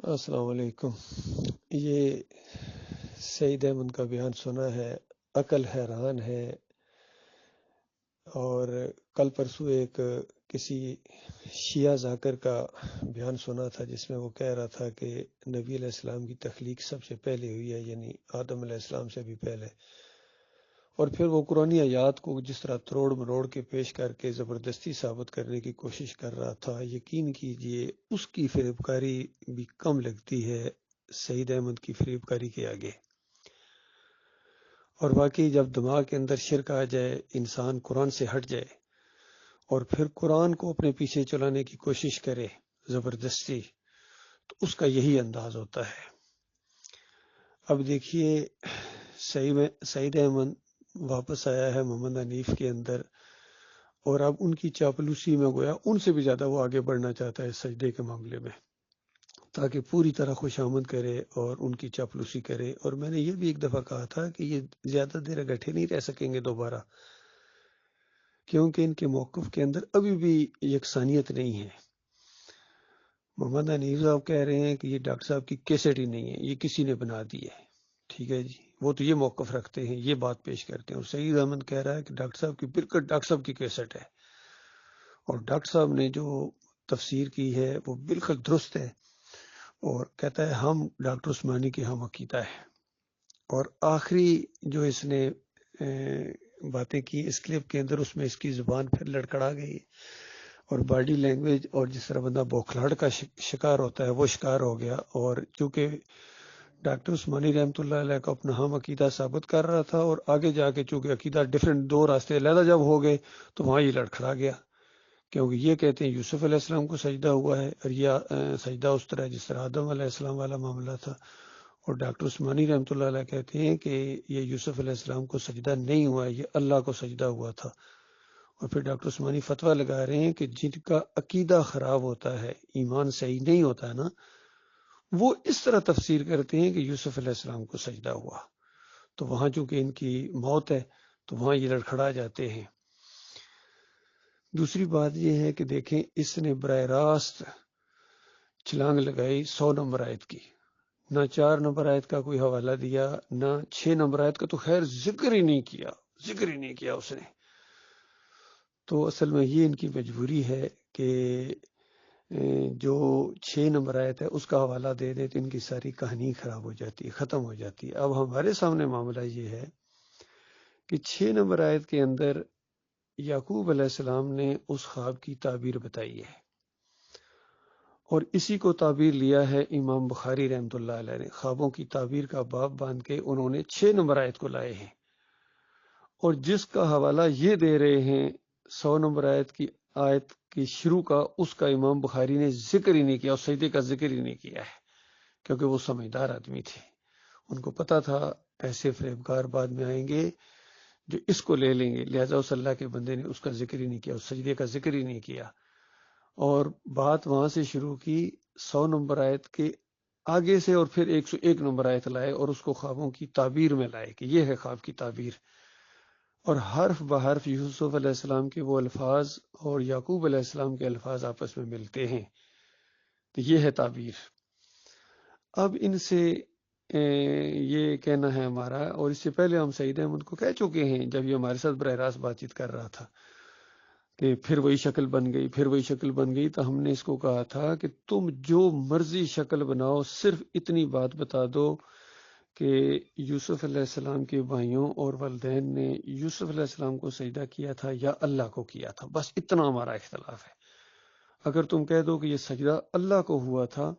السلام علیکم۔ یہ سعید احمد کا بیان سنا ہے، عقل حیران ہے۔ اور کل پرسوں ایک کسی شیعہ ذاکر کا بیان سنا تھا جس میں وہ کہہ رہا تھا کہ نبی علیہ السلام کی تخلیق سب سے پہلے ہوئی ہے، یعنی آدم علیہ السلام سے بھی پہلے۔ اور پھر وہ قرآنی آیات کو جس طرح تروڑ مروڑ کے پیش کر کے زبردستی ثابت کرنے کی کوشش کر رہا تھا، یقین کیجئے اس کی فریب کاری بھی کم لگتی ہے سعید احمد کی فریب کاری کے آگے۔ اور واقعی جب دماغ کے اندر شرک آ جائے، انسان قرآن سے ہٹ جائے اور پھر قرآن کو اپنے پیچھے چلانے کی کوشش کرے زبردستی، تو اس کا یہی انداز ہوتا ہے۔ اب دیکھیے، سعید احمد واپس آیا ہے محمد حنیف کے اندر، اور اب ان کی چاپلوسی میں گویا ان سے بھی زیادہ وہ آگے بڑھنا چاہتا ہے سجدے کے معاملے میں، تاکہ پوری طرح خوشامد کرے اور ان کی چاپلوسی کرے۔ اور میں نے یہ بھی ایک دفعہ کہا تھا کہ یہ زیادہ دیر اکٹھے نہیں رہ سکیں گے دوبارہ، کیونکہ ان کے موقف کے اندر ابھی بھی یکسانیت نہیں ہے۔ محمد حنیف صاحب کہہ رہے ہیں کہ یہ ڈاکٹر صاحب کی کیسٹ ہی نہیں ہے، یہ کسی نے بنا دی ہے، ٹھیک ہے جی، وہ تو یہ موقف رکھتے ہیں، یہ بات پیش کرتے ہیں۔ اور سعید احمد کہہ رہا ہے کہ ڈاکٹر صاحب کی بالکل ڈاکٹر صاحب کی کیسٹ ہے، اور ڈاکٹر صاحب نے جو تفسیر کی ہے وہ بالکل درست ہے، اور کہتا ہے ہم ڈاکٹر عثمانی کے ہم عقیدہ ہے۔ اور آخری جو اس نے باتیں کی اس کلپ کے اندر، اس میں اس کی زبان پھر لڑکڑا گئی، اور باڈی لینگویج اور جس طرح بندہ بوکھلاہٹ کا شکار ہوتا ہے وہ شکار ہو گیا۔ اور چونکہ ڈاکٹر عثمانی رحمۃ اللہ علیہ کو اپنا ہم عقیدہ ثابت کر رہا تھا، اور آگے جا کے چونکہ عقیدہ ڈیفرنٹ، دو راستے علیحدہ جب ہو گئے تو وہاں یہ لڑکھڑا گیا، کیونکہ یہ کہتے ہیں یوسف علیہ السلام کو سجدہ ہوا ہے، اور یہ سجدہ اس طرح جس طرح آدم علیہ السلام والا معاملہ تھا۔ اور ڈاکٹر عثمانی رحمۃ اللہ علیہ کہتے ہیں کہ یہ یوسف علیہ السلام کو سجدہ نہیں ہوا ہے، یہ اللہ کو سجدہ ہوا تھا۔ اور پھر ڈاکٹر عثمانی فتویٰ لگا رہے ہیں کہ جن کا عقیدہ خراب ہوتا ہے، ایمان صحیح نہیں ہوتا ہے نا، وہ اس طرح تفسیر کرتے ہیں کہ یوسف علیہ السلام کو سجدہ ہوا، تو وہاں چونکہ ان کی موت ہے تو وہاں یہ لڑکھڑا جاتے ہیں۔ دوسری بات یہ ہے کہ دیکھیں، اس نے براہ راست چھلانگ لگائی 100 نمبر آیت کی، نہ 4 نمبر آیت کا کوئی حوالہ دیا، نہ 6 نمبر آیت کا تو خیر ذکر ہی نہیں کیا اس نے۔ تو اصل میں یہ ان کی مجبوری ہے کہ جو 6 نمبر آیت ہے اس کا حوالہ دے دے تو ان کی ساری کہانی خراب ہو جاتی ہے، ختم ہو جاتی ہے۔ اب ہمارے سامنے معاملہ یہ ہے کہ 6 نمبر آیت کے اندر یعقوب علیہ السلام نے اس خواب کی تعبیر بتائی ہے، اور اسی کو تعبیر لیا ہے امام بخاری رحمۃ اللہ علیہ نے، خوابوں کی تعبیر کا باب باندھ کے انہوں نے 6 نمبر آیت کو لائے ہیں، اور جس کا حوالہ یہ دے رہے ہیں 100 نمبر آیت کی شروع کا، اس کا امام بخاری نے ذکر ہی نہیں کیا، اس سجدے کا ذکر ہی نہیں کیا ہے، کیونکہ وہ سمجھدار آدمی تھے، ان کو پتا تھا ایسے فریبکار بعد میں آئیں گے جو اس کو لے لیں گے، لہذا اس اللہ کے بندے نے اس کا ذکر ہی نہیں کیا، اس سجدے کا ذکر ہی نہیں کیا، اور بات وہاں سے شروع کی 100 نمبر آیت کے آگے سے، اور پھر 101 نمبر آیت لائے اور اس کو خوابوں کی تعبیر میں لائے کہ یہ ہے خواب کی تعبیر، اور حرف بحرف یوسف علیہ السلام کے وہ الفاظ اور یعقوب علیہ السلام کے الفاظ آپس میں ملتے ہیں، تو یہ ہے تعبیر۔ اب ان سے یہ کہنا ہے ہمارا، اور اس سے پہلے ہم سعید احمد کو کہہ چکے ہیں جب یہ ہمارے ساتھ براہ راست بات چیت کر رہا تھا کہ پھر وہی شکل بن گئی، تو ہم نے اس کو کہا تھا کہ تم جو مرضی شکل بناؤ، صرف اتنی بات بتا دو کہ یوسف علیہ السلام کے بھائیوں اور والدین نے یوسف علیہ السلام کو سجدہ کیا تھا یا اللہ کو کیا تھا، بس اتنا ہمارا اختلاف ہے۔ اگر تم کہہ دو کہ یہ سجدہ اللہ کو ہوا تھا،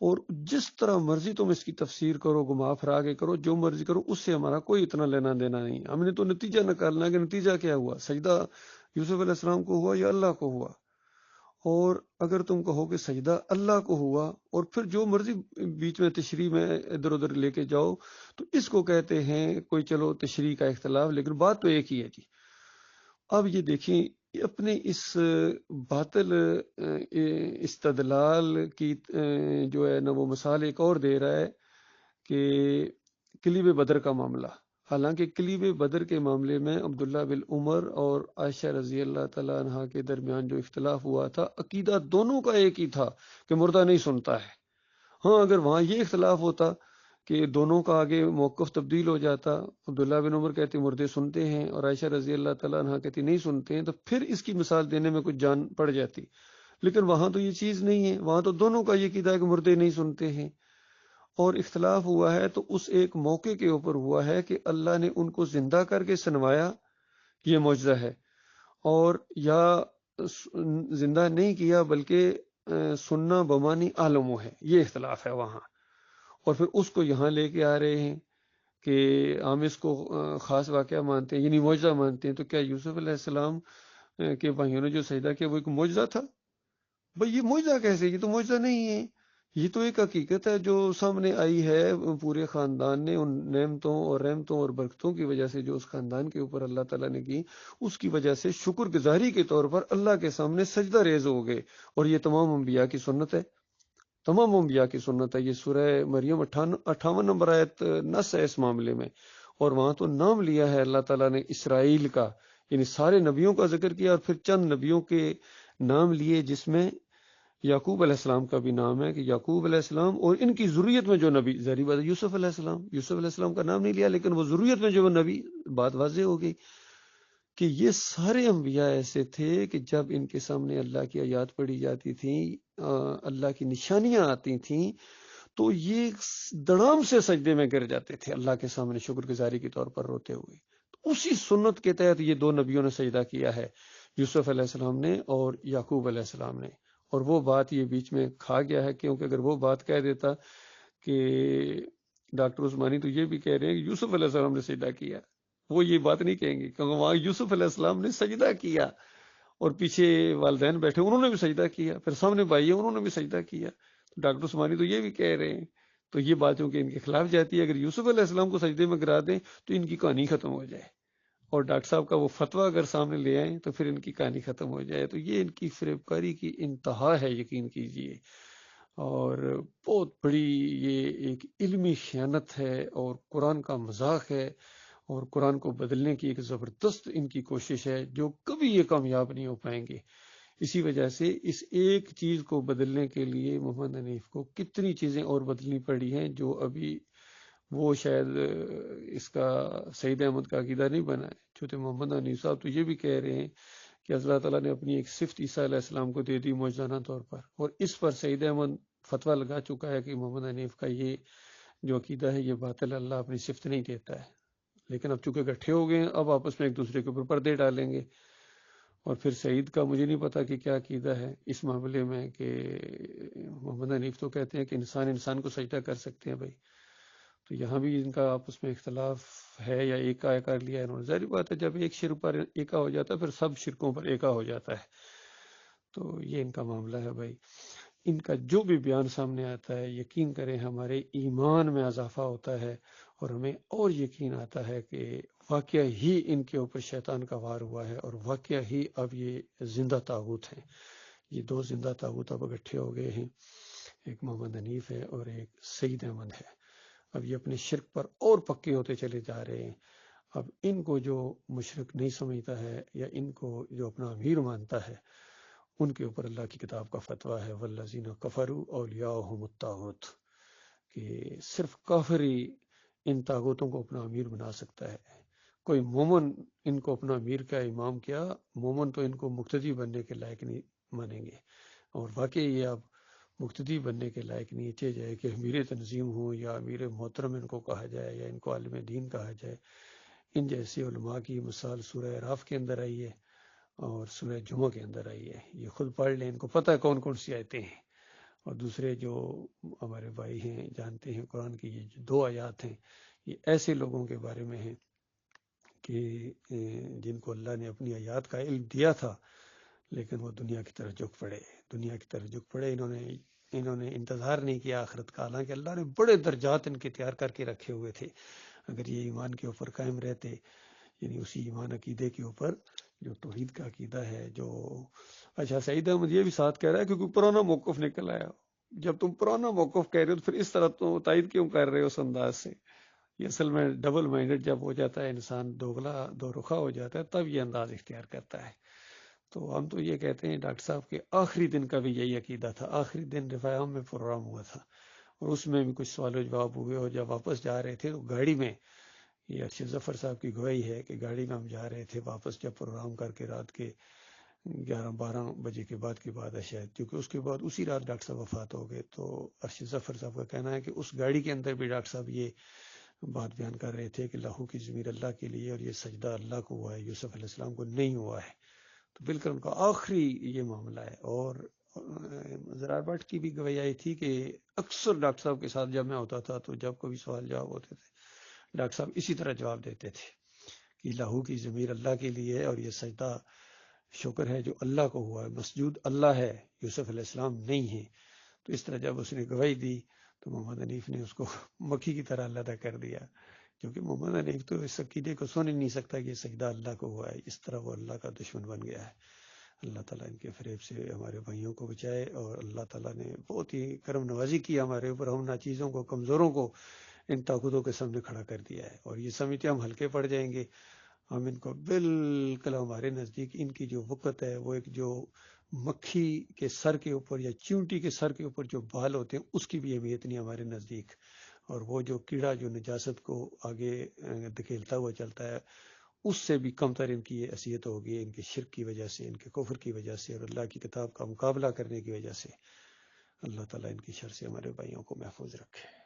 اور جس طرح مرضی تم اس کی تفسیر کرو، گما پھرا کے کرو، جو مرضی کرو، اس سے ہمارا کوئی اتنا لینا دینا نہیں، ہم نے تو نتیجہ نکالنا ہے کہ نتیجہ کیا ہوا، سجدہ یوسف علیہ السلام کو ہوا یا اللہ کو ہوا۔ اور اگر تم کہو کہ سجدہ اللہ کو ہوا، اور پھر جو مرضی بیچ میں تشریح میں ادھر ادھر لے کے جاؤ، تو اس کو کہتے ہیں کوئی چلو تشریح کا اختلاف، لیکن بات تو ایک ہی ہے جی۔ اب یہ دیکھیں، اپنے اس باطل استدلال کی جو ہے نا وہ مثال ایک اور دے رہا ہے کہ کلیب بدر کا معاملہ، حالانکہ کلیب بدر کے معاملے میں عبداللہ بن عمر اور عائشہ رضی اللہ تعالیٰ عنہ کے درمیان جو اختلاف ہوا تھا، عقیدہ دونوں کا ایک ہی تھا کہ مردہ نہیں سنتا ہے، ہاں اگر وہاں یہ اختلاف ہوتا کہ دونوں کا آگے موقف تبدیل ہو جاتا، عبداللہ بن عمر کہتے مردے سنتے ہیں اور عائشہ رضی اللہ تعالیٰ عنہ کہتی نہیں سنتے ہیں، تو پھر اس کی مثال دینے میں کچھ جان پڑ جاتی. لیکن وہاں تو یہ چیز نہیں ہے، وہاں تو دونوں کا یہ عقیدہ ہے کہ مردے نہیں سنتے ہیں. اور اختلاف ہوا ہے تو اس ایک موقع کے اوپر ہوا ہے کہ اللہ نے ان کو زندہ کر کے سنوایا، یہ معجزہ ہے. اور یا زندہ نہیں کیا بلکہ سننا بمانی عالم ہے، یہ اختلاف ہے وہاں. اور پھر اس کو یہاں لے کے آ رہے ہیں کہ ہم اس کو خاص واقعہ مانتے ہیں، یعنی معجزہ مانتے ہیں. تو کیا یوسف علیہ السلام کے بھائیوں نے جو سجدہ کیا وہ ایک معجزہ تھا؟ بھائی یہ معجزہ کیسے؟ یہ تو معجزہ نہیں ہے، یہ تو ایک حقیقت ہے جو سامنے آئی ہے. پورے خاندان نے ان نعمتوں اور رحمتوں اور برکتوں کی وجہ سے جو اس خاندان کے اوپر اللہ تعالیٰ نے کی، اس کی وجہ سے شکر گزاری کے طور پر اللہ کے سامنے سجدہ ریز ہو گئے. اور یہ تمام انبیاء کی سنت ہے، تمام انبیاء کی سنت ہے. یہ سورہ مریم 58 نمبر آیت نص ہے اس معاملے میں. اور وہاں تو نام لیا ہے اللہ تعالیٰ نے اسرائیل کا، یعنی سارے نبیوں کا ذکر کیا، اور پھر چند نبیوں کے نام لیے جس میں یعقوب علیہ السلام کا بھی نام ہے کہ یعقوب علیہ السلام اور ان کی ذریت میں جو نبی، ظاہری بات ہے یوسف علیہ السلام، یوسف علیہ السلام کا نام نہیں لیا لیکن وہ ذریت میں جو نبی، بات واضح ہو گئی کہ یہ سارے انبیاء ایسے تھے کہ جب ان کے سامنے اللہ کی آیات پڑھی جاتی تھیں، اللہ کی نشانیاں آتی تھیں، تو یہ دڑام سے سجدے میں گر جاتے تھے اللہ کے سامنے شکر گزاری کے طور پر روتے ہوئے. تو اسی سنت کے تحت یہ دو نبیوں نے سجدہ کیا ہے، یوسف علیہ السلام نے اور یعقوب علیہ السلام نے. اور وہ بات یہ بیچ میں کھا گیا ہے، کیونکہ اگر وہ بات کہہ دیتا کہ ڈاکٹر عثمانی تو یہ بھی کہہ رہے ہیں کہ یوسف علیہ السلام نے سجدہ کیا، وہ یہ بات نہیں کہیں گے کیونکہ وہاں یوسف علیہ السلام نے سجدہ کیا اور پیچھے والدین بیٹھے انہوں نے بھی سجدہ کیا، پھر سامنے بھائی انہوں نے بھی سجدہ کیا. تو ڈاکٹر عثمانی تو یہ بھی کہہ رہے ہیں. تو یہ باتوں کے ان کے خلاف جاتی ہے. اگر یوسف علیہ السلام کو سجدے میں گرا دیں تو ان کی کہانی ختم ہو جائے، اور ڈاکٹر صاحب کا وہ فتویٰ اگر سامنے لے آئیں تو پھر ان کی کہانی ختم ہو جائے. تو یہ ان کی فریب کاری کی انتہا ہے، یقین کیجئے. اور بہت بڑی یہ ایک علمی خیانت ہے اور قرآن کا مذاق ہے، اور قرآن کو بدلنے کی ایک زبردست ان کی کوشش ہے جو کبھی یہ کامیاب نہیں ہو پائیں گے. اسی وجہ سے اس ایک چیز کو بدلنے کے لیے محمد حنیف کو کتنی چیزیں اور بدلنی پڑی ہیں جو ابھی وہ شاید اس کا سعید احمد کا عقیدہ نہیں بنا ہے. چونکہ محمد حنیف صاحب تو یہ بھی کہہ رہے ہیں کہ اللہ تعالیٰ نے اپنی ایک صفت عیسیٰ علیہ السلام کو دے دی معجزانہ طور پر، اور اس پر سعید احمد فتویٰ لگا چکا ہے کہ محمد حنیف کا یہ جو عقیدہ ہے یہ باطل، اللہ اپنی صفت نہیں دیتا ہے. لیکن اب چونکہ اکٹھے ہو گئے ہیں، اب آپس میں ایک دوسرے کے اوپر پردے ڈالیں گے. اور پھر سعید کا مجھے نہیں پتا کہ کیا عقیدہ ہے اس معاملے میں، کہ محمد حنیف تو کہتے ہیں کہ انسان انسان کو سجدہ کر سکتے ہیں. بھائی تو یہاں بھی ان کا آپس میں اختلاف ہے یا ایکا کر لیا ہے انہوں نے. ظاہری بات ہے جب ایک شرک پر ایکا ہو جاتا ہے پھر سب شرکوں پر ایکا ہو جاتا ہے. تو یہ ان کا معاملہ ہے. بھائی ان کا جو بھی بیان سامنے آتا ہے یقین کریں ہمارے ایمان میں اضافہ ہوتا ہے، اور ہمیں اور یقین آتا ہے کہ واقعہ ہی ان کے اوپر شیطان کا وار ہوا ہے، اور واقعہ ہی اب یہ زندہ طاغوت ہیں. یہ دو زندہ طاغوت اب اکٹھے ہو گئے ہیں، ایک محمد حنیف ہے اور ایک سعید احمد ہے. اب یہ اپنے شرک پر اور پکے ہوتے چلے جا رہے ہیں. اب ان کو جو مشرک نہیں سمجھتا ہے یا ان کو جو اپنا امیر مانتا ہے ان کے اوپر اللہ کی کتاب کا فتویٰ ہے والذین کفروا اولیاءہم الطاغوت، کہ صرف کافر ہی ان طاغوتوں کو اپنا امیر بنا سکتا ہے. کوئی مومن ان کو اپنا امیر کا امام کیا، مومن تو ان کو مقتدی بننے کے لائق نہیں مانیں گے. اور واقعی یہ اب مقتدی بننے کے لائق نیچے جائے کہ امیر تنظیم ہو یا امیر محترم ان کو کہا جائے یا ان کو عالم دین کہا جائے. ان جیسے علماء کی مثال سورہ اعراف کے اندر آئی ہے اور سورہ جمعہ کے اندر آئی ہے. یہ خود پڑھ لیں، ان کو پتہ ہے کون کون سی آیتیں ہیں. اور دوسرے جو ہمارے بھائی ہیں جانتے ہیں قرآن کی یہ جو 2 آیات ہیں یہ ایسے لوگوں کے بارے میں ہیں کہ جن کو اللہ نے اپنی آیات کا علم دیا تھا لیکن وہ دنیا کی طرف جھک پڑے. انہوں نے انتظار نہیں کیا آخرت کا، حالانکہ اللہ نے بڑے درجات ان کے تیار کر کے رکھے ہوئے تھے. اگر یہ ایمان کے اوپر قائم رہتے، یعنی اسی ایمان عقیدے کے اوپر جو توحید کا عقیدہ ہے. جو اچھا سعید احمد یہ بھی ساتھ کہہ رہا ہے کیونکہ پرانا موقف نکل آیا. جب تم پرانا موقف کہہ رہے ہو تو پھر اس طرح تو تائید کیوں کر رہے ہو اس انداز سے؟ یہ اصل میں ڈبل مائنڈڈ جب ہو جاتا ہے انسان، دوگلا دو رخا ہو جاتا ہے، تب یہ انداز اختیار کرتا ہے. تو ہم تو یہ کہتے ہیں ڈاکٹر صاحب کے آخری دن کا بھی یہی عقیدہ تھا، آخری دن رفاعم میں پروگرام ہوا تھا اور اس میں بھی کچھ سوال و جواب ہوئے، اور جب واپس جا رہے تھے تو گاڑی میں، یہ ارشد ظفر صاحب کی گواہی ہے کہ گاڑی میں ہم جا رہے تھے واپس، جب پروگرام کر کے رات کے 11-12 بجے کے بعد ہے شاید، کیونکہ اس کے بعد اسی رات ڈاکٹر صاحب وفات ہو گئے، تو ارشد ظفر صاحب کا کہنا ہے کہ اس گاڑی کے اندر بھی ڈاکٹر صاحب یہ بات بیان کر رہے تھے کہ لاہو کی ضمیر اللہ کے لیے، اور یہ سجدہ اللہ کو ہوا ہے، یوسف علیہ السلام کو نہیں ہوا ہے۔ تو بالکل ان کا آخری یہ معاملہ ہے۔ اور زرار بٹ کی بھی گواہی آئی تھی کہ اکثر ڈاکٹر صاحب کے ساتھ جب میں ہوتا تھا تو جب کوئی سوال جواب ہوتے تھے ڈاکٹر صاحب اسی طرح جواب دیتے تھے کہ لاہو کی ضمیر اللہ کے لیے ہے، اور یہ سجدہ شکر ہے جو اللہ کو ہوا ہے، مسجود اللہ ہے، یوسف علیہ السلام نہیں ہے۔ تو اس طرح جب اس نے گواہی دی تو محمد حنیف نے اس کو مکھی کی طرح علیحدہ کر دیا، کیونکہ محمد حنیف تو اس عقیدے کو سن ہی نہیں سکتا کہ یہ سجدہ اللہ کو ہوا ہے، اس طرح وہ اللہ کا دشمن بن گیا ہے۔ اللہ تعالیٰ ان کے فریب سے ہمارے بھائیوں کو بچائے، اور اللہ تعالیٰ نے بہت ہی کرم نوازی کی ہمارے اوپر، ہم ناچیزوں کو، کمزوروں کو ان طاقتوں کے سامنے کھڑا کر دیا ہے، اور یہ سمجھتے ہم ہلکے پڑ جائیں گے، ہم ان کو بالکل ہمارے نزدیک ان کی جو وقت ہے وہ ایک جو مکھی کے سر کے اوپر یا چونٹی کے سر کے اوپر جو بال ہوتے ہیں اس کی بھی اہمیت نہیں ہمارے نزدیک، اور وہ جو کیڑا جو نجاست کو آگے دھکیلتا ہوا چلتا ہے اس سے بھی کم تر ان کی یہ حیثیت ہوگی، ان کے شرک کی وجہ سے، ان کے کفر کی وجہ سے، اور اللہ کی کتاب کا مقابلہ کرنے کی وجہ سے۔ اللہ تعالیٰ ان کی شر سے ہمارے بھائیوں کو محفوظ رکھے۔